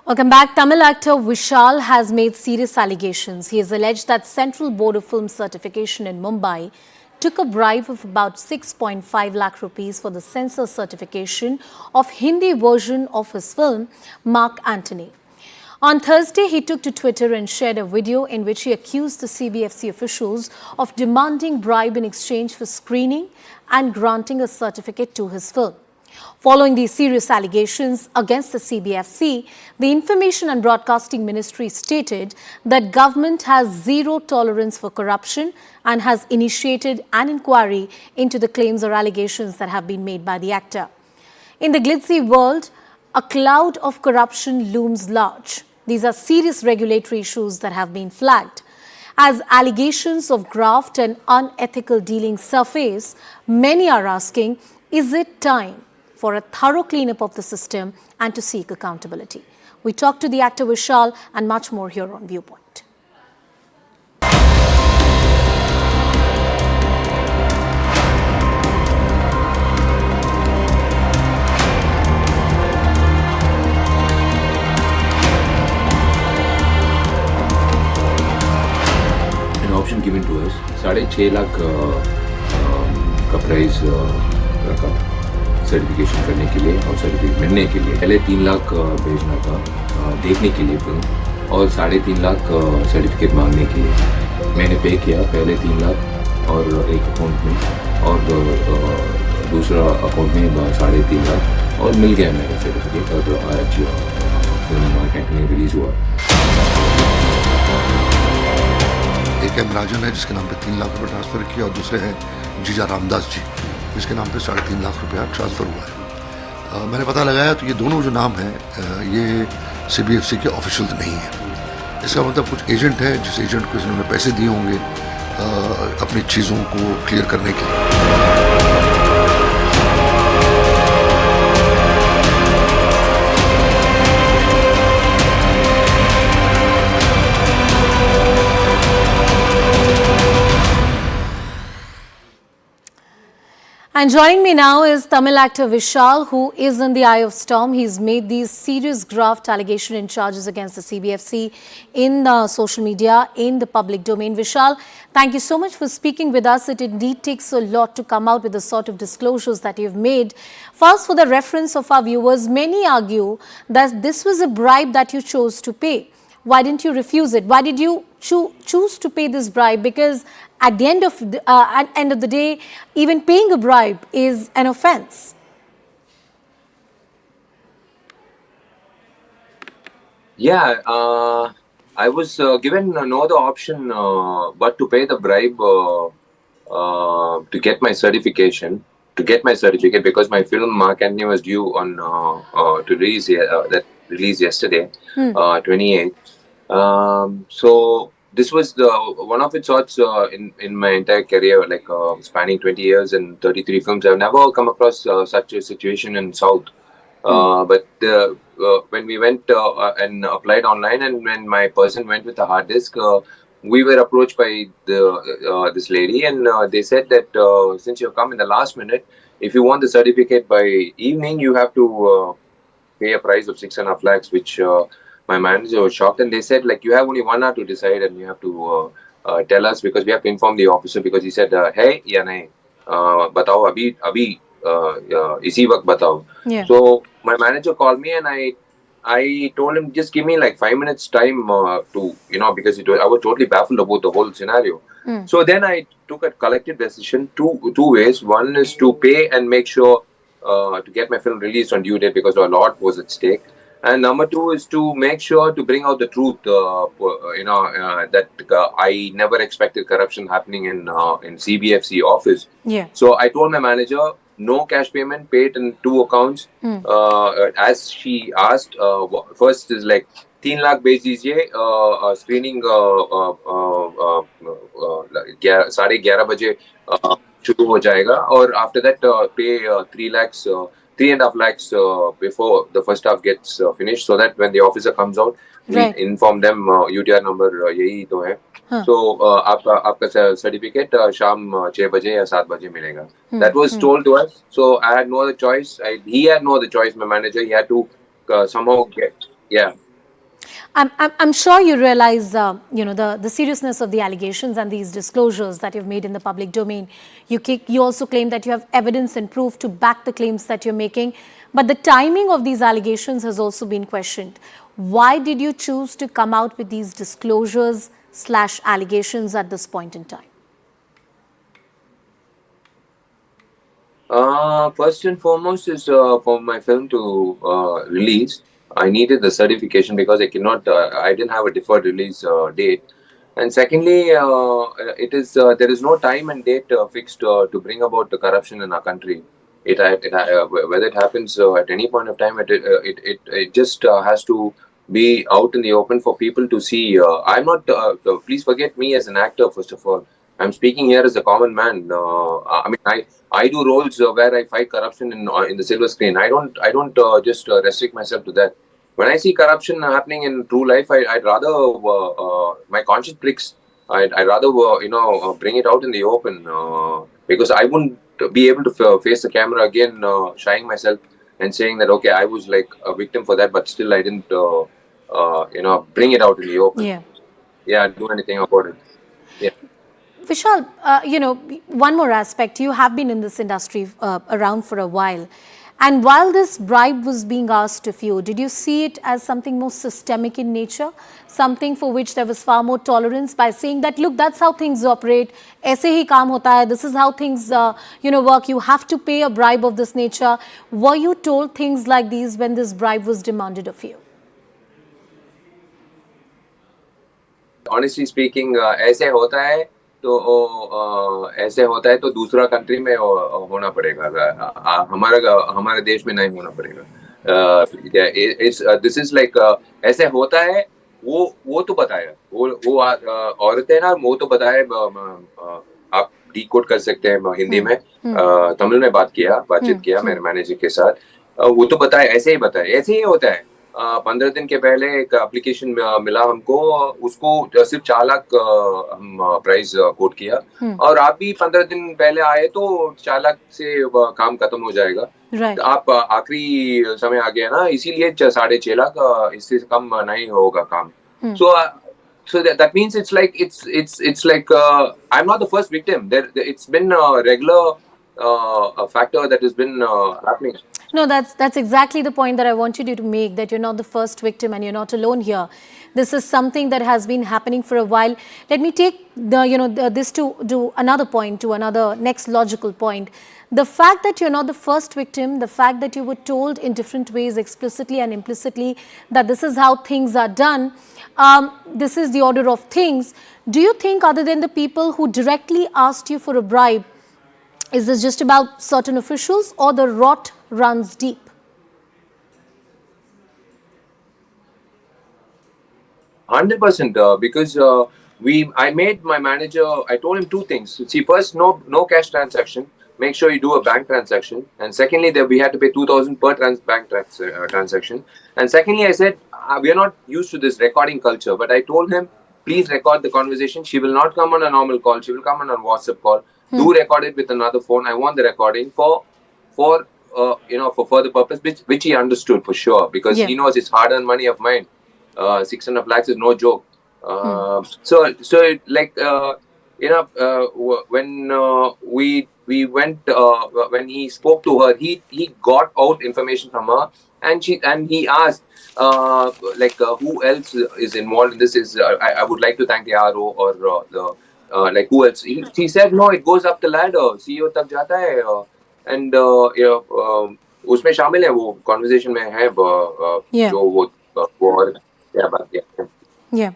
Welcome back. Tamil actor Vishal has made serious allegations. He has alleged that Central Board of Film Certification in Mumbai took a bribe of about 6.5 lakh rupees for the censor certification of Hindi version of his film, Mark Antony. On Thursday, he took to Twitter and shared a video in which he accused the CBFC officials of demanding bribe in exchange for screening and granting a certificate to his film. Following these serious allegations against the CBFC, the Information and Broadcasting Ministry stated that government has zero tolerance for corruption and has initiated an inquiry into the claims or allegations that have been made by the actor. In the glitzy world, a cloud of corruption looms large. These are serious regulatory issues that have been flagged. As allegations of graft and unethical dealing surface, many are asking, is it time for a thorough cleanup of the system and to seek accountability? We talked to the actor Vishal and much more here on Viewpoint. An option given to us, 6.5 lakh का price रखा certification करने के लिए और certificate मिलने के लिए। पहले 3 लाख भेजना था देखने के लिए फिल्म और 3.5 लाख सर्टिफिकेट मांगने के लिए। मैंने पे किया पहले 3 लाख और एक अकाउंट में और दूसरा अकाउंट में 3.5 लाख और मिल गया मेरा सर्टिफिकेट और आज फिल्म मार्क एंटनी रिलीज हुआ। एक एम राजन है जिसके नाम पे 3 लाख रुपए ट्रांसफ़र किया और दूसरे हैं जीजा रामदास जी जिसके नाम पे 3.5 लाख रुपया ट्रांसफ़र हुआ है। मैंने पता लगाया तो ये दोनों जो नाम हैं ये CBFC के ऑफिशियल नहीं है। इसका मतलब कुछ एजेंट है जिस एजेंट को इन्होंने पैसे दिए होंगे अपनी चीज़ों को क्लियर करने के लिए। And joining me now is Tamil actor Vishal, who is in the eye of storm. He's made these serious graft allegation and charges against the CBFC in social media, in the public domain. Vishal, thank you so much for speaking with us. It indeed takes a lot to come out with the sort of disclosures that you've made. First, for the reference of our viewers, many argue that this was a bribe that you chose to pay. Why didn't you refuse it? Why did you choose to pay this bribe? Because at the end of the day, even paying a bribe is an offence. Yeah, I was given no other option but to pay the bribe to get my certification. To get my certificate because my film Mark Antony was due on to release that released yesterday, 28th. So this was one of its sorts in my entire career, like spanning 20 years and 33 films. I've never come across such a situation in South. But when we went and applied online, and when my person went with a hard disk, we were approached by this lady, and they said that since you've come in the last minute, if you want the certificate by evening, you have to pay a price of 6.5 lakhs, which my manager was shocked, and they said, like, you have only 1 hour to decide, and you have to tell us, because we have to inform the officer, because he said, hey, ya nahi, batao, abhi isi waqt batao. Yeah. So my manager called me, and I told him, just give me like 5 minutes time to, because I was totally baffled about the whole scenario. So then I took a collective decision two ways. One is to pay and make sure to get my film released on due date, because a lot was at stake. And number two is to make sure to bring out the truth, that I never expected corruption happening in CBFC office. Yeah. So I told my manager, no cash payment, paid in 2 accounts. As she asked, first is like 3 lakh भेज दीजिए, screening 11:30 बजे शुरू हो जाएगा, और after that pay 3.5 lakhs before the first half gets finished, so that when the officer comes out, we inform them UTR number यही तो है. So आपका certificate शाम 6 बजे या 7 बजे मिलेगा. That was told to us. So I had no other choice. He had no other choice. My manager, he had to somehow get I'm sure you realize, the seriousness of the allegations and these disclosures that you've made in the public domain. You also claim that you have evidence and proof to back the claims that you're making. But the timing of these allegations has also been questioned. Why did you choose to come out with these disclosures / allegations at this point in time? First and foremost is for my film to release. I needed the certification because I cannot. I didn't have a deferred release date. And secondly, there is no time and date fixed to bring about the corruption in our country. Whether it happens at any point of time, it just has to be out in the open for people to see. I'm not. Please forget me as an actor. First of all, I'm speaking here as a common man. I mean, I do roles where I fight corruption in the silver screen. I don't just restrict myself to that. When I see corruption happening in true life, I'd rather my conscience pricks. I'd rather bring it out in the open because I wouldn't be able to face the camera again, shying myself and saying that okay, I was like a victim for that, but still I didn't bring it out in the open. Yeah, do anything about it. Yeah. Vishal, one more aspect. You have been in this industry around for a while. And while this bribe was being asked of you, did you see it as something more systemic in nature? Something for which there was far more tolerance by saying that, look, that's how things operate. Aise hi kaam hota hai. This is how things, work. You have to pay a bribe of this nature. Were you told things like these when this bribe was demanded of you? Honestly speaking, ऐसे होता है तो दूसरा country में होना पड़ेगा. हमारे देश में नहीं होना पड़ेगा. This is like ऐसे होता है वो तो बताया. वो औरत है ना, वो तो बताए. आप डिकोड कर सकते हैं हिंदी में. तमिल में बातचीत किया मेरे मैनेजर के साथ. वो तो बताए, ऐसे ही बताए. ऐसे ही होता है. 15 दिन के पहले एक एप्लीकेशन मिला हमको, उसको सिर्फ 4 लाख हम प्राइस कोट किया. और आप भी 15 दिन पहले आए तो 4 लाख से काम खत्म हो जाएगा. आप आखिरी समय आ गया ना, इसीलिए 6.5 लाख, इससे कम नहीं होगा काम. So that means it's like I'm not the first victim. It's been a regular factor that has been happening. No, that's exactly the point that I wanted you to make, that you're not the first victim and you're not alone here. This is something that has been happening for a while. Let me take this to another point, to another next logical point. The fact that you're not the first victim, the fact that you were told in different ways, explicitly and implicitly, that this is how things are done, this is the order of things. Do you think, other than the people who directly asked you for a bribe, is this just about certain officials, or the rot runs deep? Because I made my manager, I told him 2 things. See, first, no cash transaction. Make sure you do a bank transaction. And secondly, we had to pay 2,000 per bank transaction. And secondly, I said, we are not used to this recording culture. But I told him, please record the conversation. She will not come on a normal call. She will come on a WhatsApp call. Do record it with another phone. I want the recording for further purpose, which he understood for sure, because he knows it's hard-earned money of mine. 600 lakhs is no joke. So like when we went, when he spoke to her, he got out information from her, and he asked who else is involved in this. I would like to thank the RO or the who else. He said no, it goes up the ladder, CEO तक जाता है, and उसमें शामिल है, वो conversation में है जो वो Yeah.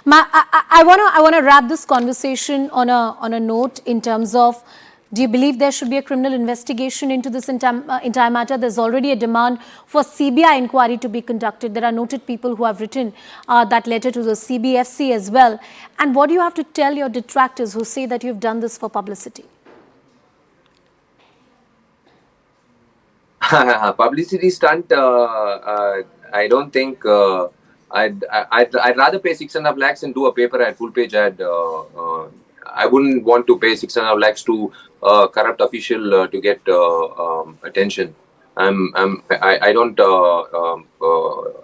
I wanna wrap this conversation on a note in terms of, do you believe there should be a criminal investigation into this entire matter? There's already a demand for CBI inquiry to be conducted. There are noted people who have written that letter to the CBFC as well. And what do you have to tell your detractors who say that you've done this for publicity? Publicity stunt, I don't think. I'd rather pay 6.5 lakhs and do a paper ad, full page ad. I wouldn't want to pay 6.5 lakhs to a corrupt official to get attention. I don't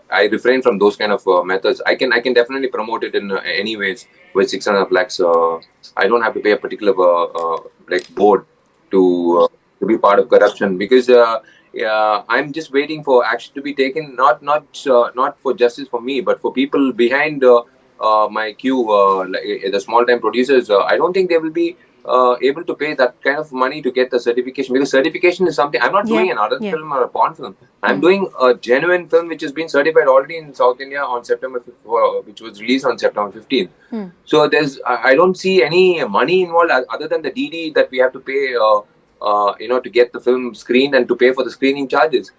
I refrain from those kind of methods. I can definitely promote it in any ways with 6.5 lakhs. I don't have to pay a particular like board to be part of corruption, because yeah, I'm just waiting for action to be taken, not for justice for me, but for people behind my queue, like the small time producers. I don't think they will be able to pay that kind of money to get the certification, because certification is something. I'm not doing an adult film or a porn film. I'm doing a genuine film which has been certified already in South India on September 5th, which was released on September 15th. So I don't see any money involved other than the DD that we have to pay, to get the film screened and to pay for the screening charges.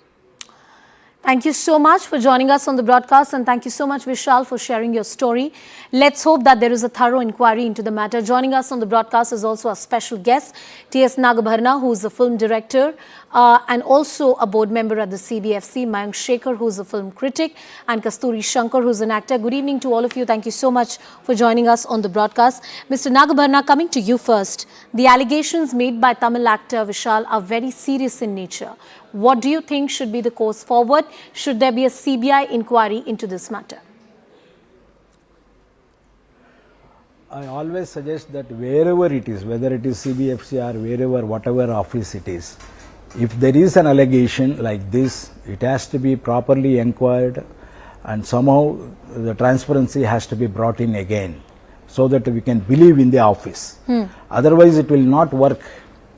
Thank you so much for joining us on the broadcast, and thank you so much, Vishal, for sharing your story. Let's hope that there is a thorough inquiry into the matter. Joining us on the broadcast is also a special guest, T.S. Nagabharna, who is a film director and also a board member at the CBFC, Mayank Shekhar, who is a film critic, and Kasturi Shankar, who is an actor. Good evening to all of you. Thank you so much for joining us on the broadcast. Mr. Nagabharna, coming to you first. The allegations made by Tamil actor Vishal are very serious in nature. What do you think should be the course forward? Should there be a CBI inquiry into this matter? I always suggest that wherever it is, whether it is CBFC or wherever, whatever office it is, if there is an allegation like this, it has to be properly inquired, and somehow the transparency has to be brought in again, so that we can believe in the office. Otherwise it will not work.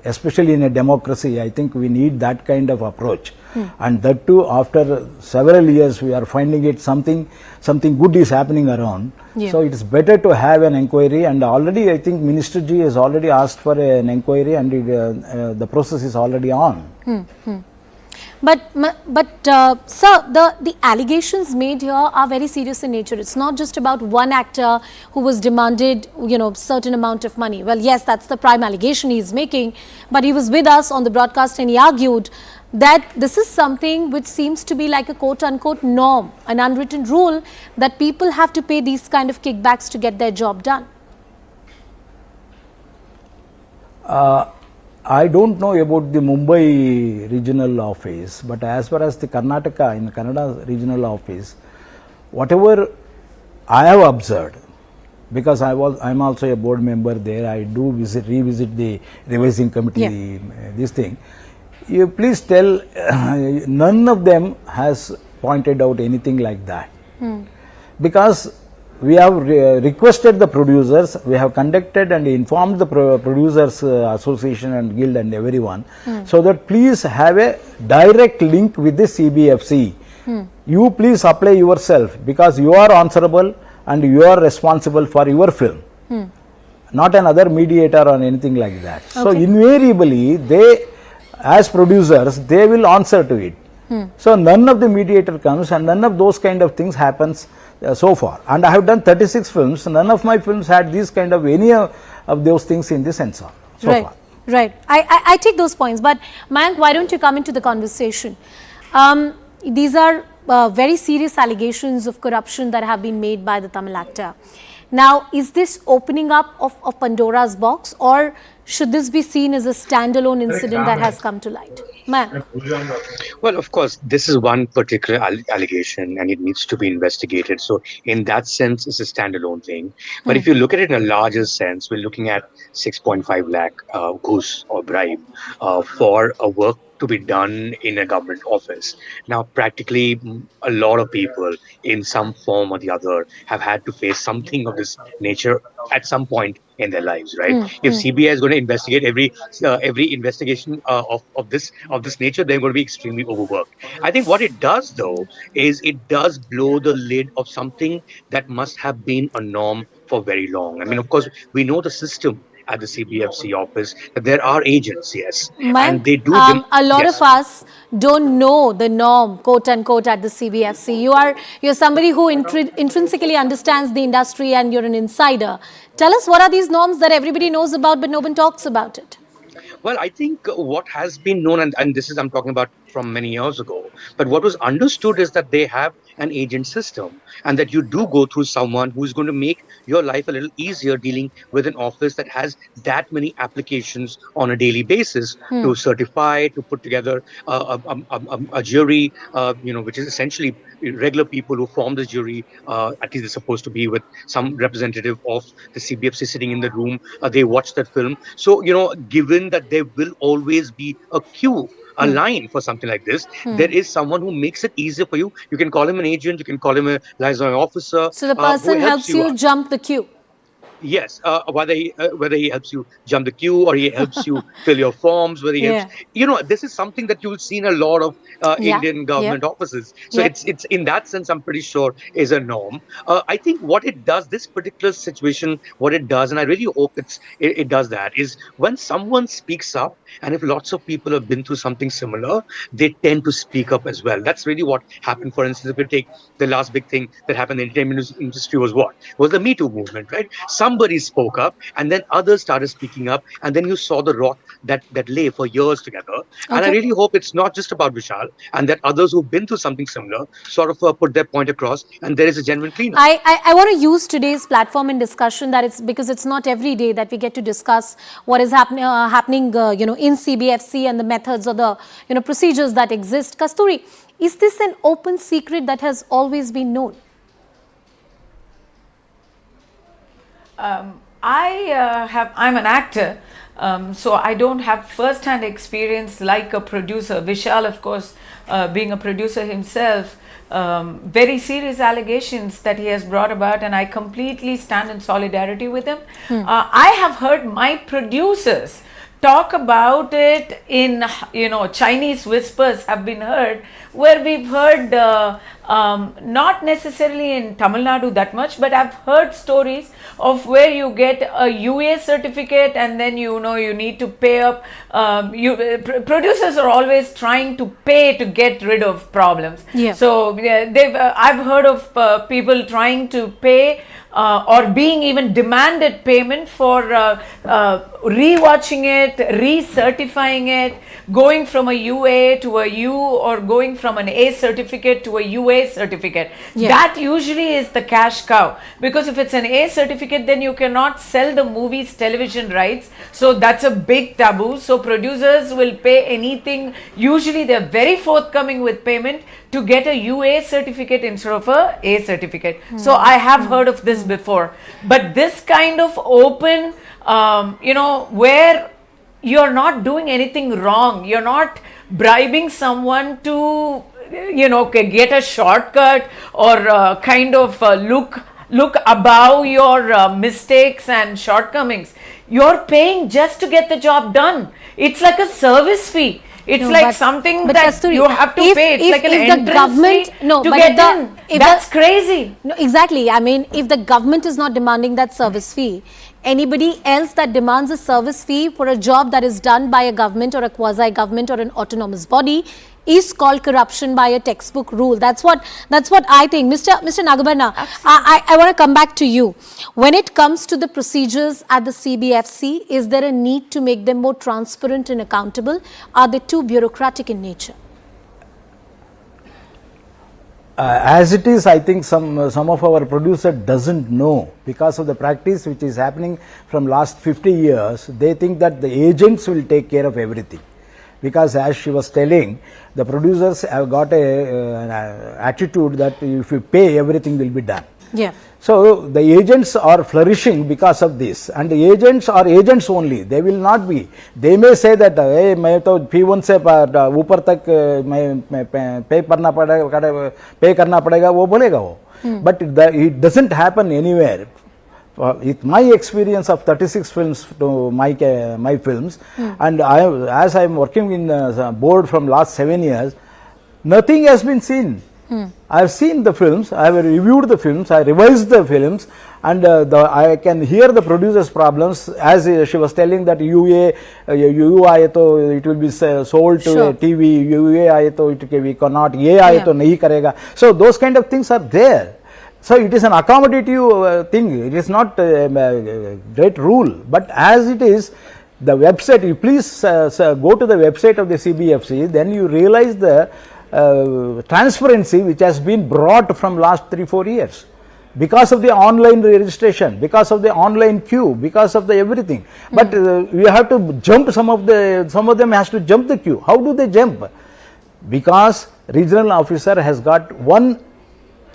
Especially in a democracy, I think we need that kind of approach. And that too, after several years, we are finding it something good is happening around. So it is better to have an inquiry, and already I think Minister Ji has already asked for an inquiry, and the process is already on. But sir, the allegations made here are very serious in nature. It's not just about one actor who was demanded, certain amount of money. Well, yes, that's the prime allegation he's making. But he was with us on the broadcast and he argued that this is something which seems to be like a quote-unquote norm, an unwritten rule that people have to pay these kind of kickbacks to get their job done. I don't know about the Mumbai regional office, but as far as the Karnataka, in Kannada regional office, whatever I have observed, because I'm also a board member there, I do revisit the revising committee, this thing. You please tell, none of them has pointed out anything like that. Because we have requested the producers, we have conducted and informed the producers association and guild and everyone, so that please have a direct link with the CBFC. You please apply yourself, because you are answerable and you are responsible for your film, not another mediator or anything like that. So invariably, they as producers, they will answer to it. So none of the mediator comes, and none of those kind of things happens so far. And I have done 36 films. None of my films had these kind of any of those things in the censor so far. Right. I take those points. But Mayank, why don't you come into the conversation? These are very serious allegations of corruption that have been made by the Tamil actor. Now, is this opening up of Pandora's box, or should this be seen as a standalone incident that has come to light? Ma'am. Well, of course, this is one particular allegation and it needs to be investigated. So in that sense, it's a standalone thing. But if you look at it in a larger sense, we're looking at 6.5 lakh goose or bribe for a work to be done in a government office. Now, practically a lot of people in some form or the other have had to face something of this nature at some point in their lives, right? If CBI is going to investigate every investigation of this nature, they're going to be extremely overworked. I think what it does, though, is it does blow the lid of something that must have been a norm for very long. I mean, of course, we know the system at the CBFC office that there are agents, yes, and they do. A lot of us don't know the norm, quote unquote, at the CBFC. You're somebody who intrinsically understands the industry and you're an insider. Tell us, what are these norms that everybody knows about but no one talks about it? Well, I think what has been known, and this is, I'm talking about from many years ago, but what was understood is that they have an agent system, and that you do go through someone who's going to make your life a little easier dealing with an office that has that many applications on a daily basis to certify, to put together a jury, which is essentially regular people who form the jury. At least they're supposed to be with some representative of the CBFC sitting in the room. They watch that film. So, given that there will always be a queue, a line for something like this, there is someone who makes it easier for you. You can call him an agent, you can call him a liaison officer, So the who person helps helps you you out. jump the queue. Yes, whether he helps you jump the queue, or he helps you fill your forms, whether he helps, Yeah. this is something that you'll see in a lot of Yeah. Indian government Yep. offices. So Yep. it's in that sense, I'm pretty sure is a norm. I think what it does, this particular situation, what it does, and I really hope it does that, is when someone speaks up, and if lots of people have been through something similar, they tend to speak up as well. That's really what happened. For instance, if you take the last big thing that happened in the entertainment industry, was what? Was the Me Too movement, right? Somebody spoke up, and then others started speaking up, and then you saw the rot that lay for years together. And I Okay. really hope it's not just about Vishal, and that others who've been through something similar sort of put their point across, and there is a genuine cleanup. I want to use today's platform in discussion, that it's because it's not every day that we get to discuss what is happening in CBFC and the methods or the procedures that exist. Kasturi, is this an open secret that has always been known? I'm an actor, so I don't have first-hand experience like a producer. Vishal, of course, being a producer himself, very serious allegations that he has brought about, and I completely stand in solidarity with him. I have heard my producers talk about it in, Chinese whispers have been heard, where we've heard, not necessarily in Tamil Nadu that much, but I've heard stories of where you get a UA certificate, and then you need to pay up. Producers are always trying to pay to get rid of problems. Yeah. So I've heard of people trying to pay, or being even demanded payment for rewatching it, recertifying it, going from a UA to a U, or going from an A certificate to a UA certificate. Yeah. That usually is the cash cow, because if it's an A certificate, then you cannot sell the movie's television rights. So that's a big taboo. So producers will pay anything. Usually they're very forthcoming with payment to get a UA certificate instead of a A certificate. So I have heard of this before, but this kind of open, where you're not doing anything wrong, you're not bribing someone to, get a shortcut, or kind of look above your mistakes and shortcomings. You're paying just to get the job done. It's like a service fee. It's like something that Kasturi, you have to pay. It's like an entrance fee to but get in. That's crazy. No, exactly. I mean, if the government is not demanding that service fee, anybody else that demands a service fee for a job that is done by a government or a quasi-government or an autonomous body is called corruption by a textbook rule. That's what I think. Mr. Nagabarna, I want to come back to you. When it comes to the procedures at the CBFC, is there a need to make them more transparent and accountable? Are they too bureaucratic in nature? As it is, I think some of our producer doesn't know, because of the practice which is happening from last 50 years. They think that the agents will take care of everything, because as she was telling, the producers have got an attitude that if you pay, everything will be done. Yeah. So the agents are flourishing because of this, and the agents are agents only. They will not be. They may say that, hey, मैं तो P1 से ऊपर तक मैं pay करना पड़ेगा, वो बोलेगा वो. But it doesn't happen anywhere. With my experience of 36 films to my films, and as I am working in the board from last 7 years, nothing has been seen. I have seen the films, I have reviewed the films, I revised the films, and I can hear the producer's problems. As she was telling that UA आए तो it will be sold to Sure. TV, UA आए तो we cannot, ये आए तो नहीं करेगा. So those kind of things are there. So it is an accommodative thing. It is not a great rule, but as it is, The website, you please go to the website of the CBFC, then you realize the transparency which has been brought from last 3-4 years. Because of the online registration, because of the online queue, because of the everything. But we have to jump, some of them has to jump the queue. How do they jump? Because regional officer has got one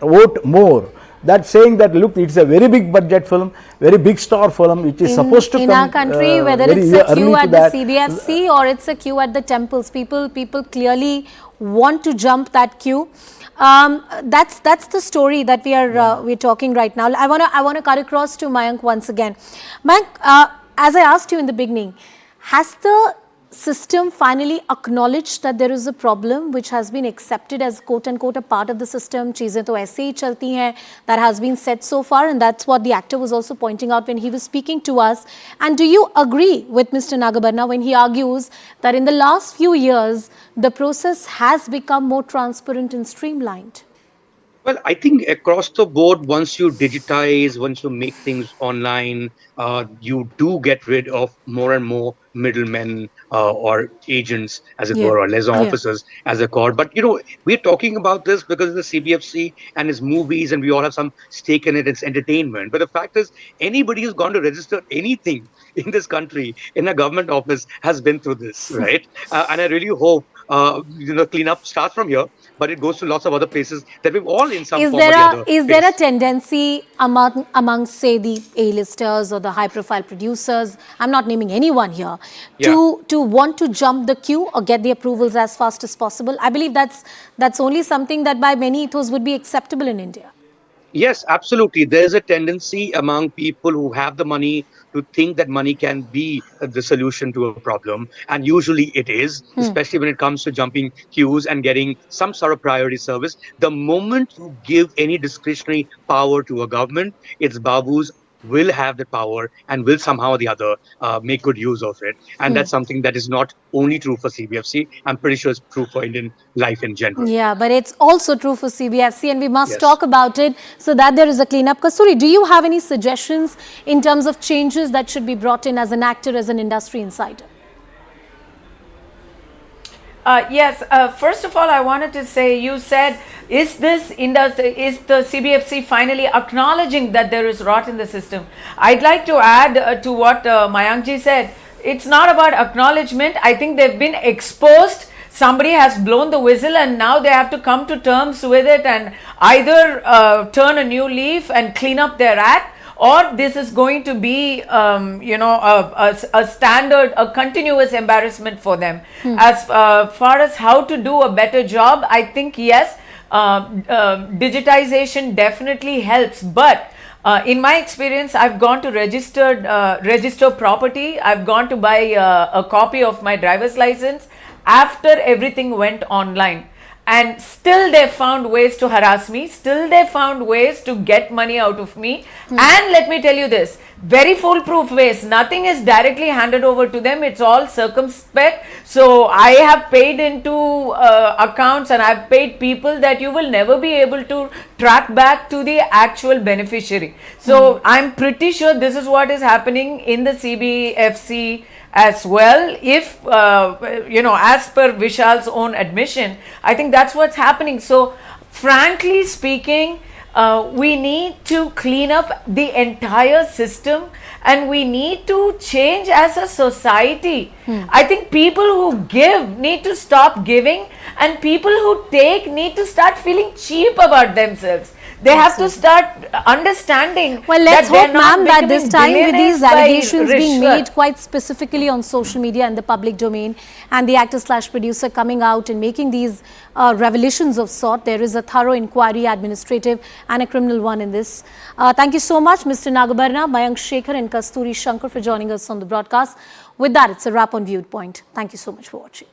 vote more. That's saying that, look, it's a very big budget film, very big star film, which is supposed to come. In our country, whether it's a queue at the CBFC or it's a queue at the temples, people clearly want to jump that queue. That's the story that we're talking right now. I wanna cut across to Mayank once again. Mayank, as I asked you in the beginning, has the system finally acknowledged that there is a problem which has been accepted as quote unquote a part of the system? Cheezein to aise hi chalti hain, that has been said so far, and that's what the actor was also pointing out when he was speaking to us. And do you agree with Mr. Nagabarna when he argues that in the last few years the process has become more transparent and streamlined? Well, I think across the board, once you digitize, once you make things online, you do get rid of more and more middlemen or agents, as it were, or liaison officers, as they're called. But, we're talking about this because of the CBFC and its movies, and we all have some stake in it. It's entertainment. But the fact is, anybody who's gone to register anything in this country in a government office has been through this, right? And I really hope, cleanup starts from here, but it goes to lots of other places that we've all in some form or the other. Is there a tendency among, say, the A-listers or the high-profile producers, I'm not naming anyone here, to want to jump the queue or get the approvals as fast as possible? I believe that's only something that by many ethos would be acceptable in India. Yes, absolutely. There's a tendency among people who have the money to think that money can be the solution to a problem. And usually it is, especially when it comes to jumping queues and getting some sort of priority service. The moment you give any discretionary power to a government, its babus will have the power and will somehow or the other make good use of it. And that's something that is not only true for CBFC. I'm pretty sure it's true for Indian life in general. Yeah, but it's also true for CBFC, and we must talk about it so that there is a cleanup. Kasturi, do you have any suggestions in terms of changes that should be brought in as an actor, as an industry insider? Yes, first of all, I wanted to say, you said, is the CBFC finally acknowledging that there is rot in the system? I'd like to add to what Mayankji said. It's not about acknowledgement. I think they've been exposed. Somebody has blown the whistle and now they have to come to terms with it and either turn a new leaf and clean up their act, or this is going to be, a standard, a continuous embarrassment for them. As far as how to do a better job, I think, yes, digitization definitely helps. But in my experience, I've gone to register property. I've gone to buy a copy of my driver's license after everything went online. And still they found ways to harass me, still they found ways to get money out of me. And let me tell you this, very foolproof ways. Nothing is directly handed over to them, it's all circumspect. So I have paid into accounts and I've paid people that you will never be able to track back to the actual beneficiary. So I'm pretty sure this is what is happening in the CBFC as well. If, as per Vishal's own admission, I think that's what's happening. So, frankly speaking, we need to clean up the entire system and we need to change as a society. I think people who give need to stop giving, and people who take need to start feeling cheap about themselves. They have to start understanding. Well, let's hope, ma'am, that this time with these allegations being made quite specifically on social media and the public domain, and the actor/producer coming out and making these revelations of sort, there is a thorough inquiry, administrative and a criminal one in this. Thank you so much, Mr. Nagabarna, Mayank Shekhar and Kasturi Shankar for joining us on the broadcast. With that, it's a wrap on Viewpoint. Thank you so much for watching.